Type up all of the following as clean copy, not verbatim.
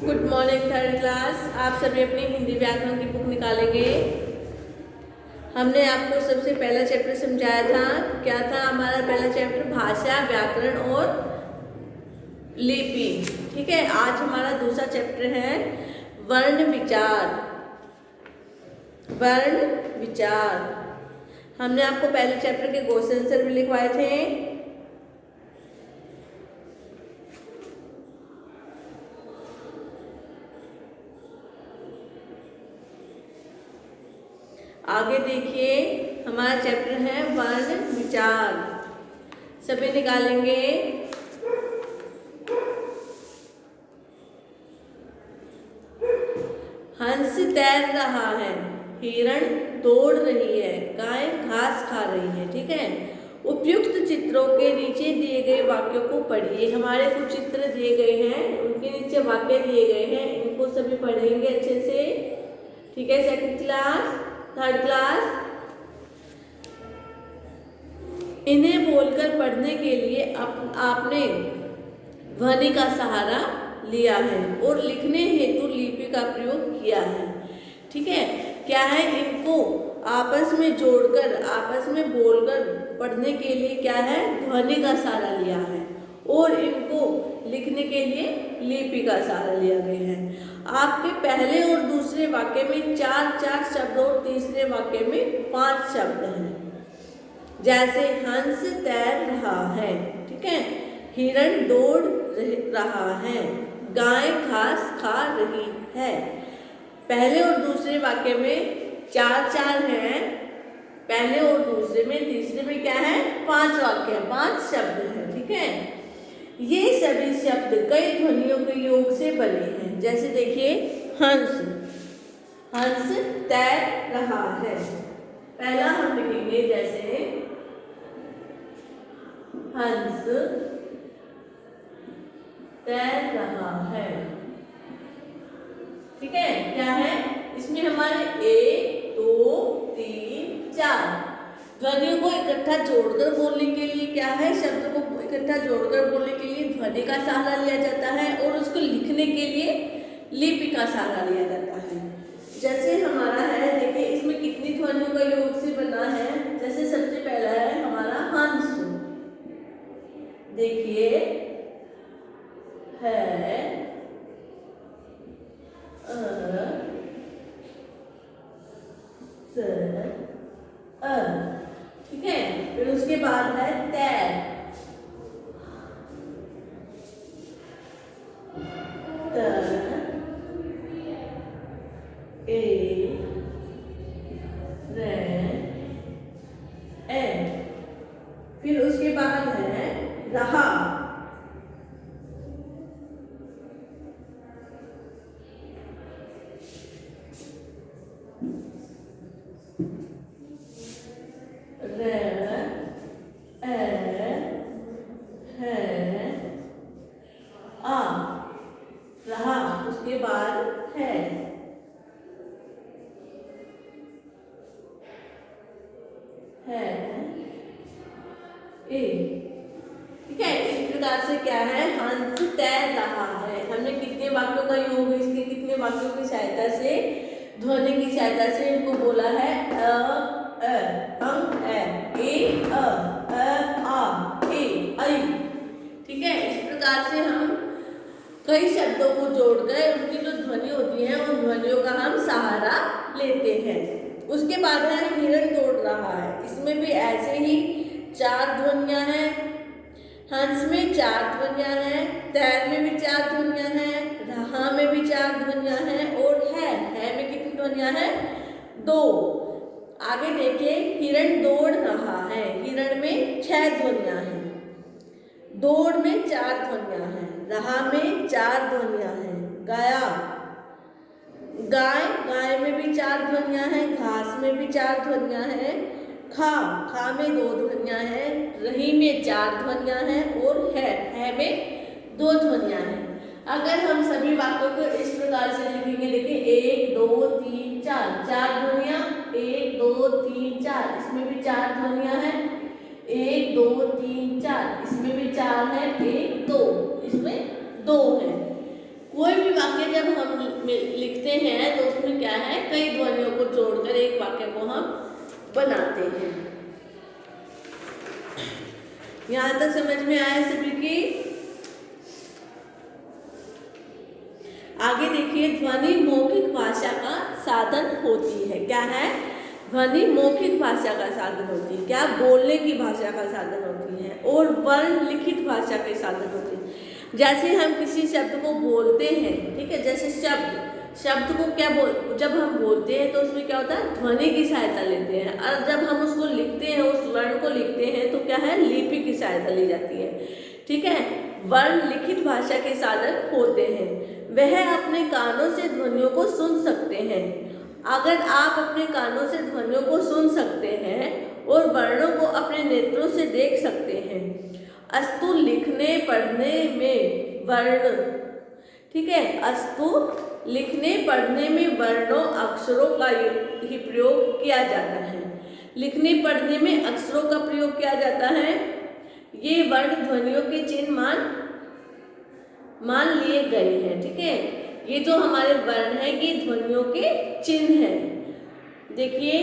Good morning third class. आप सभी अपनी हिंदी व्याकरण की बुक निकालेंगे। हमने आपको सबसे पहला चैप्टर समझाया था। क्या था हमारा पहला चैप्टर? भाषा, व्याकरण और लिपि। ठीक है, आज हमारा दूसरा चैप्टर है वर्ण विचार। वर्ण विचार हमने आपको पहले चैप्टर के क्वेश्चन आंसर भी लिखवाए थे। आगे देखिए, हमारा चैप्टर है वर्ण विचार। सभी निकालेंगे। हंस तैर रहा है, हिरण दौड़ रही है, गाय घास खा रही है। ठीक है, उपयुक्त चित्रों के नीचे दिए गए वाक्यों को पढ़िए। हमारे कुछ चित्र दिए गए हैं, उनके नीचे वाक्य दिए गए हैं, इनको सभी पढ़ेंगे अच्छे से। ठीक है, सेकंड क्लास, थर्ड क्लास। इन्हें बोलकर पढ़ने के लिए आपने ध्वनि का सहारा लिया है और लिखने हेतु लिपि का प्रयोग किया है। ठीक है, क्या है, इनको आपस में जोड़कर, आपस में बोलकर पढ़ने के लिए क्या है, ध्वनि का सहारा लिया है और इनको लिखने के लिए लिपि का सहारा लिया गया है। आपके पहले और दूसरे वाक्य में 4 शब्द और तीसरे वाक्य में 5 शब्द हैं। जैसे हंस तैर रहा है, ठीक है, हिरण दौड़ रहा है, गाय घास खा रही है। पहले और दूसरे वाक्य में 4 हैं, पहले और दूसरे में, तीसरे में क्या है, 5 वाक्य है, 5 शब्द हैं। ठीक है, ये सभी शब्द कई ध्वनियों के योग से बने हैं। जैसे देखिए, हंस, हंस तैर रहा है। पहला हम लिखेंगे जैसे हंस तैर रहा है। ठीक है, क्या है, इसमें हमारे 1 2 3 4 ध्वनियों को इकट्ठा जोड़कर बोलने के लिए क्या है, शब्द को इकट्ठा जोड़कर बोलने के लिए ध्वनि का सहारा लिया जाता है और उसको लिखने के लिए लिपि का सहारा लिया जाता है। जैसे हमारा है, देखिए इसमें कितनी ध्वनियों का योग से बना है। जैसे सबसे पहला है हमारा हंस, देखिए है ठीक है, फिर उसके बाद है तैर, फिर उसके बाद है रहा, रहा, उसके बाद है ए। ठीक है, इस प्रकार से क्या है, हंस तैर रहा है। हमने कितने वाक्यों का योग, इसके कितने वाक्यों की सहायता से, ध्वनि की सहायता से इनको बोला है ठीक है, इस प्रकार से हम कई शब्दों को जोड़कर उनकी जो ध्वनि होती है उन ध्वनियों का हम सहारा लेते हैं। उसके बाद है हिरण दौड़ रहा है। इसमें भी ऐसे ही 4 ध्वनियां हैं। हंस में 4 ध्वनियां हैं, तैर में भी 4 ध्वनियां हैं, रहा में भी 4 ध्वनियां हैं और है में कितनी ध्वनियां हैं, 2। आगे देखिए, हिरण दौड़ रहा है, हिरण में 6 ध्वनियां हैं, दौड़ में 4 ध्वनियां हैं, रहा में 4 ध्वनियां हैं, गाय में भी 4 ध्वनियां हैं, घास में भी 4 ध्वनियां हैं, खा में 2 ध्वनियां हैं, रही में 4 ध्वनियां हैं और है में 2 ध्वनियां हैं। अगर हम सभी वाक्यों को इस प्रकार से लिखेंगे, देखिए 1 2 3 4 ध्वनियां, 1 2 3 4, इसमें भी 4 ध्वनियां हैं, 1 2 3 4, इसमें भी 4 है, 1 2, इसमें 2 है। कोई भी वाक्य जब हम लिखते हैं तो उसमें क्या है, कई ध्वनियों को जोड़कर एक वाक्य को हम बनाते हैं। यहाँ तक समझ में आया सभी की? आगे देखिए, ध्वनि मौखिक भाषा का साधन होती है। क्या है? ध्वनि मौखिक भाषा का साधन होती है। क्या? बोलने की भाषा का साधन होती है। और वर्ण लिखित भाषा के साधन होते हैं। जैसे हम किसी शब्द को बोलते हैं, ठीक है, जैसे शब्द को क्या जब हम बोलते हैं तो उसमें क्या होता है, ध्वनि की सहायता लेते हैं। और जब हम उसको लिखते हैं, उस वर्ण को लिखते हैं, तो क्या है, लिपि की सहायता ली जाती है। ठीक है, वर्ण लिखित भाषा के साधन होते हैं। वह अपने कानों से ध्वनियों को सुन सकते हैं। अगर आप अपने कानों से ध्वनियों को सुन सकते हैं और वर्णों को अपने नेत्रों से देख सकते हैं, अस्तु लिखने पढ़ने में वर्ण, ठीक है, अस्तु लिखने पढ़ने में वर्णों अक्षरों का ही प्रयोग किया जाता है। लिखने पढ़ने में अक्षरों का प्रयोग किया जाता है। ये वर्ण ध्वनियों के चिन्ह मान लिए गए हैं। ठीक है, ये जो हमारे वर्ण है ये ध्वनियों के चिन्ह हैं। देखिए,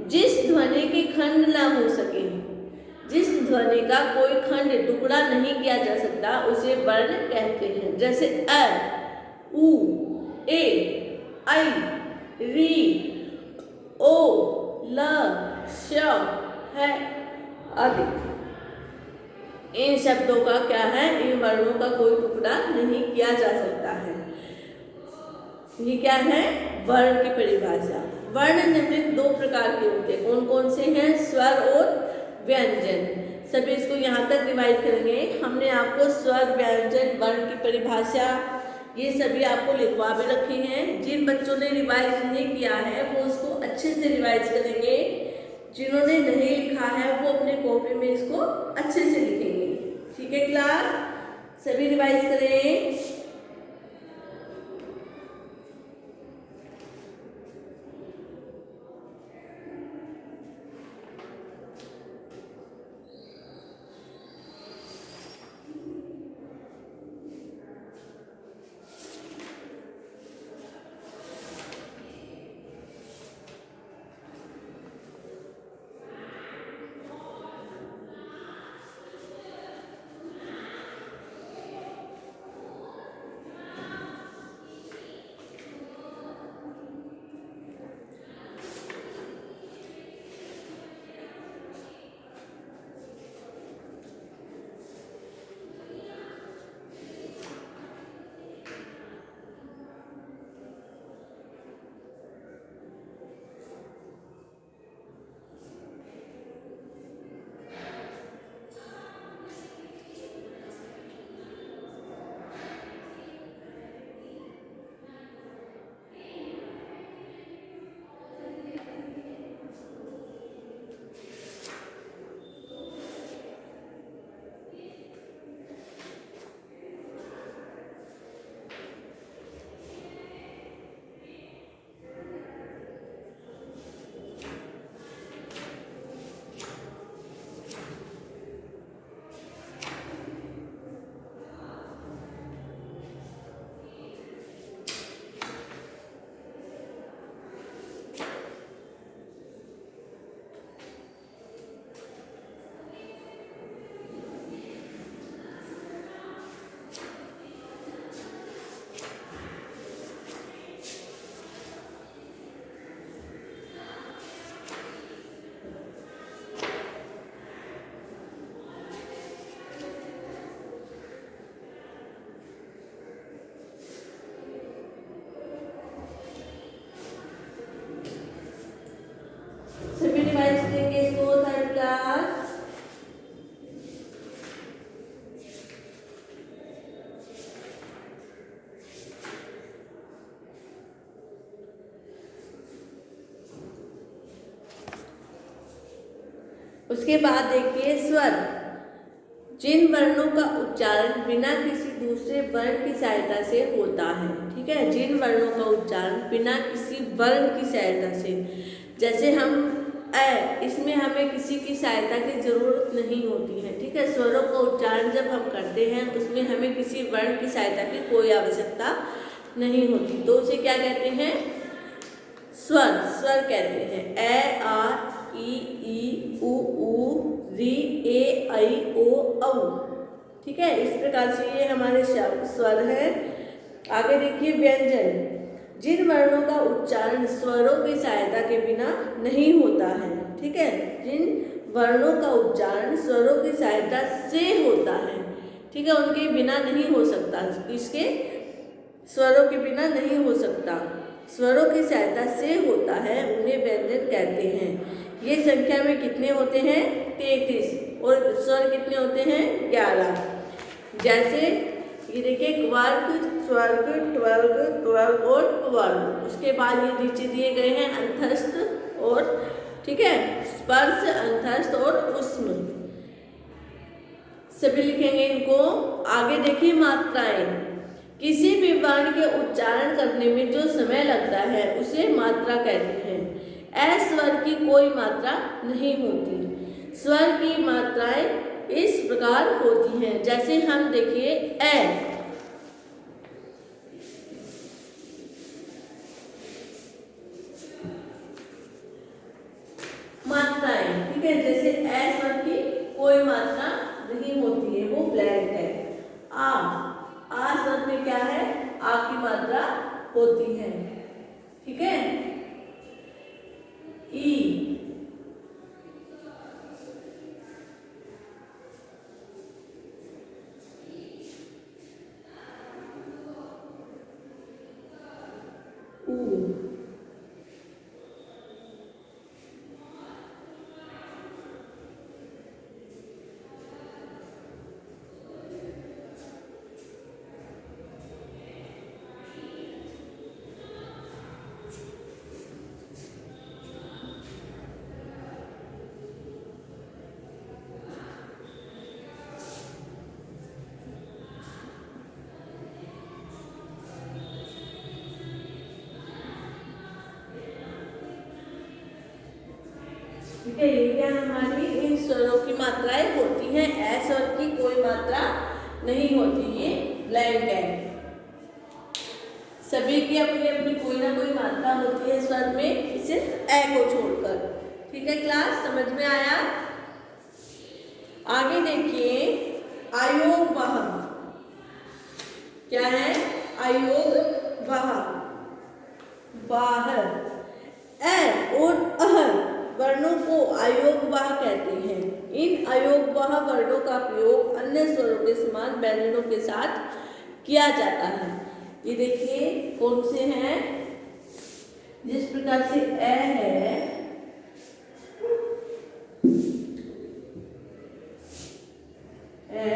जिस ध्वनि के खंड ना हो सके, जिस ध्वनि का कोई खंड टुकड़ा नहीं किया जा सकता, उसे वर्ण कहते हैं। जैसे अ, उ, ए, ऐ, री, ओ, ल, श है आदि। इन शब्दों का क्या है, इन वर्णों का कोई टुकड़ा नहीं किया जा सकता है। ये क्या है, वर्ण की परिभाषा। वर्ण निम्नलिखित दो प्रकार के होते हैं। कौन कौन से हैं? स्वर और व्यंजन। सभी इसको यहाँ तक रिवाइज करेंगे। हमने आपको स्वर, व्यंजन, वर्ण की परिभाषा ये सभी आपको लिखवा भी रखे हैं। जिन बच्चों ने रिवाइज नहीं किया है वो उसको अच्छे से रिवाइज करेंगे। जिन्होंने नहीं लिखा है वो अपने कॉपी में इसको अच्छे से लिखेंगे। ठीक है क्लास, सभी रिवाइज करें। उसके बाद देखिए स्वर, जिन वर्णों का उच्चारण बिना किसी दूसरे वर्ण की सहायता से होता है। ठीक है, जिन वर्णों का उच्चारण बिना किसी वर्ण की सहायता से, जैसे हम ए, इसमें हमें किसी की सहायता की जरूरत नहीं होती है। ठीक है, स्वरों का उच्चारण जब हम करते हैं उसमें हमें किसी वर्ण की सहायता की कोई आवश्यकता नहीं होती। तो उसे क्या कहते हैं? स्वर। स्वर कहते हैं। ए, आ, ई, उ, री, ए, ऐ, ओ, औ। ठीक है, इस प्रकार से ये हमारे स्वर हैं। आगे देखिए व्यंजन। जिन वर्णों का उच्चारण स्वरों की सहायता के बिना नहीं होता है। ठीक है, जिन वर्णों का उच्चारण स्वरों की सहायता से होता है। ठीक है, उनके बिना नहीं हो सकता, इसके स्वरों के बिना नहीं हो सकता, स्वरों की सहायता से होता है, उन्हें व्यंजन कहते हैं। ये संख्या में कितने होते हैं? 33। और स्वर कितने होते हैं? 11। जैसे ये देखिए वर्ग, स्वर्ग, त्वर्ग, त्वर्ग और वर्ग। उसके बाद ये नीचे दिए गए हैं अंतस्थ और, ठीक है, स्पर्श, अंतस्थ और ऊष्म, सभी लिखेंगे इनको। आगे देखिए मात्राएं। किसी भी वर्ण के उच्चारण करने में जो समय लगता है उसे मात्रा कहते हैं। ए स्वर की कोई मात्रा नहीं होती। स्वर की मात्राएं इस प्रकार होती हैं, जैसे हम देखिए ए, मात्राएं। ठीक है, जैसे ए स्वर की कोई मात्रा नहीं होती है, वो ब्लैंक है। आ स्वर में क्या है? आ की मात्रा होती है। ठीक है, ई, ऊ, ठीक है, ये क्या हमारी इन स्वरों की मात्राएं होती हैं। ए स्वर की कोई मात्रा नहीं होती, ये ब्लैंक है। सभी की अपनी अपनी कोई ना कोई मात्रा होती है स्वर में, सिर्फ ए को छोड़कर। ठीक है क्लास, समझ में आया? आगे देखिए अयोग वह। क्या है? अयोग वह। बाहर। ए और अहर वर्णों को अयोगवाह कहते हैं। इन अयोगवाह वर्णों का प्रयोग अन्य स्वरों के समान व्यंजनों के साथ किया जाता है। ये देखिए कौन से हैं? जिस प्रकार से ए है, ए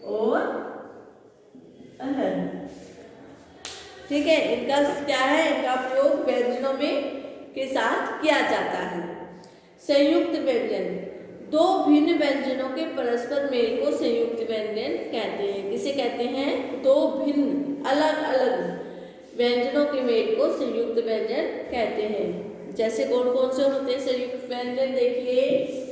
और अहर। ठीक है, इनका क्या है? इनका प्रयोग व्यंजनों में के साथ किया जाता है। संयुक्त व्यंजन। दो भिन्न व्यंजनों के परस्पर मेल को संयुक्त व्यंजन कहते हैं। किसे कहते हैं? दो भिन्न अलग अलग व्यंजनों के मेल को संयुक्त व्यंजन कहते हैं। जैसे कौन कौन से होते हैं संयुक्त व्यंजन? देखिए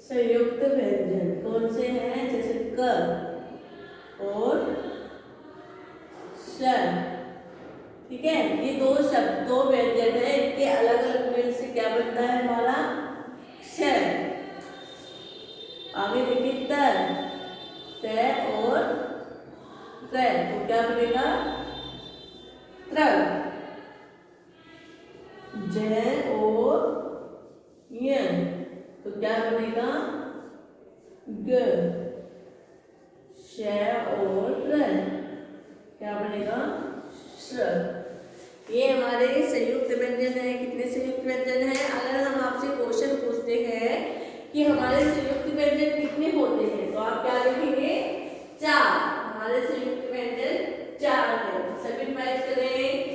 संयुक्त व्यंजन कौन से हैं? जैसे क और श। ठीक है, ये दो शब्द, दो व्यंजन है, इनके अलग अलग मेल से क्या बनता है हमारा? श। आगे देखिए त और त्र, तो क्या बनेगा? त्र। ज और य, तो क्या बनेगा? ग। श और र, क्या बनेगा? श। ये हमारे संयुक्त व्यंजन है। कितने संयुक्त व्यंजन हैं? अगर हम आपसे क्वेश्चन पूछते हैं कि हमारे संयुक्त व्यंजन कितने होते हैं, तो आप क्या लिखेंगे? 4। हमारे संयुक्त व्यंजन 4 है। सभी रिवाइज करें।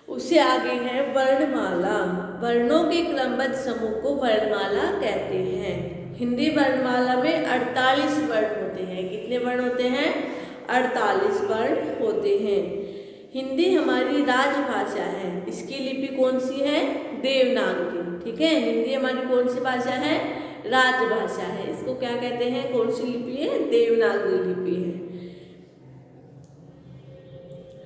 उससे आगे है वर्णमाला। वर्णों के क्रमबद्ध समूह को वर्णमाला कहते हैं। हिंदी वर्णमाला में 48 वर्ण होते हैं। कितने वर्ण होते हैं? 48 वर्ण होते हैं। हिंदी हमारी राजभाषा है। इसकी लिपि कौन सी है? देवनागरी। ठीक है, हिंदी हमारी कौन सी भाषा है? राजभाषा है। इसको क्या कहते हैं? कौन सी लिपि है? देवनागरी लिपि है।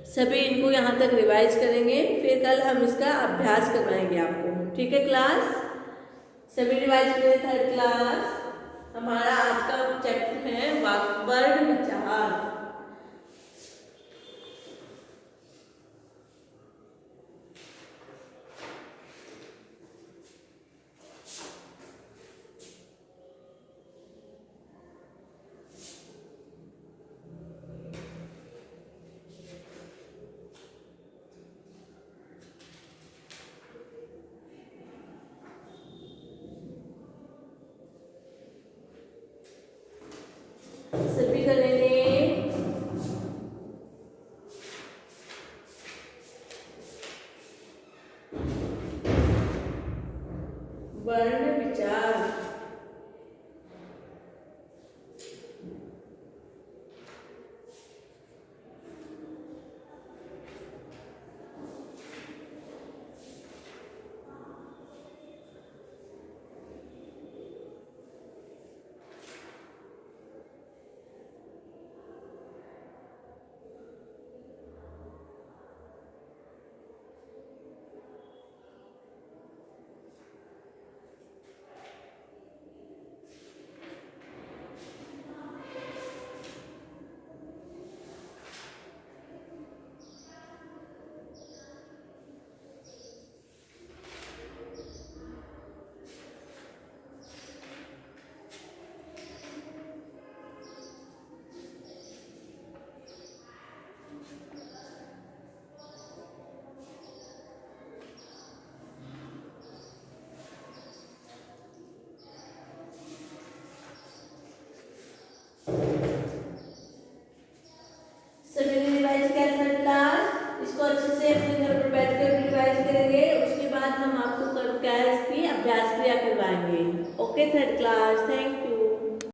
सभी इनको यहाँ तक रिवाइज करेंगे, फिर कल हम इसका अभ्यास करवाएंगे आपको। ठीक है क्लास? सभी रिवाइज करें। थर्ड क्लास हमारा आज का चैप्टर है वर्ण विचार। सभी करेंगे। वर्ण विचार। इसको अच्छे से अपने घर पर बैठ कर रिवाइज करेंगे। उसके बाद हम आपको क्या इसकी अभ्यास क्रिया करवाएंगे। Okay third class, thank you.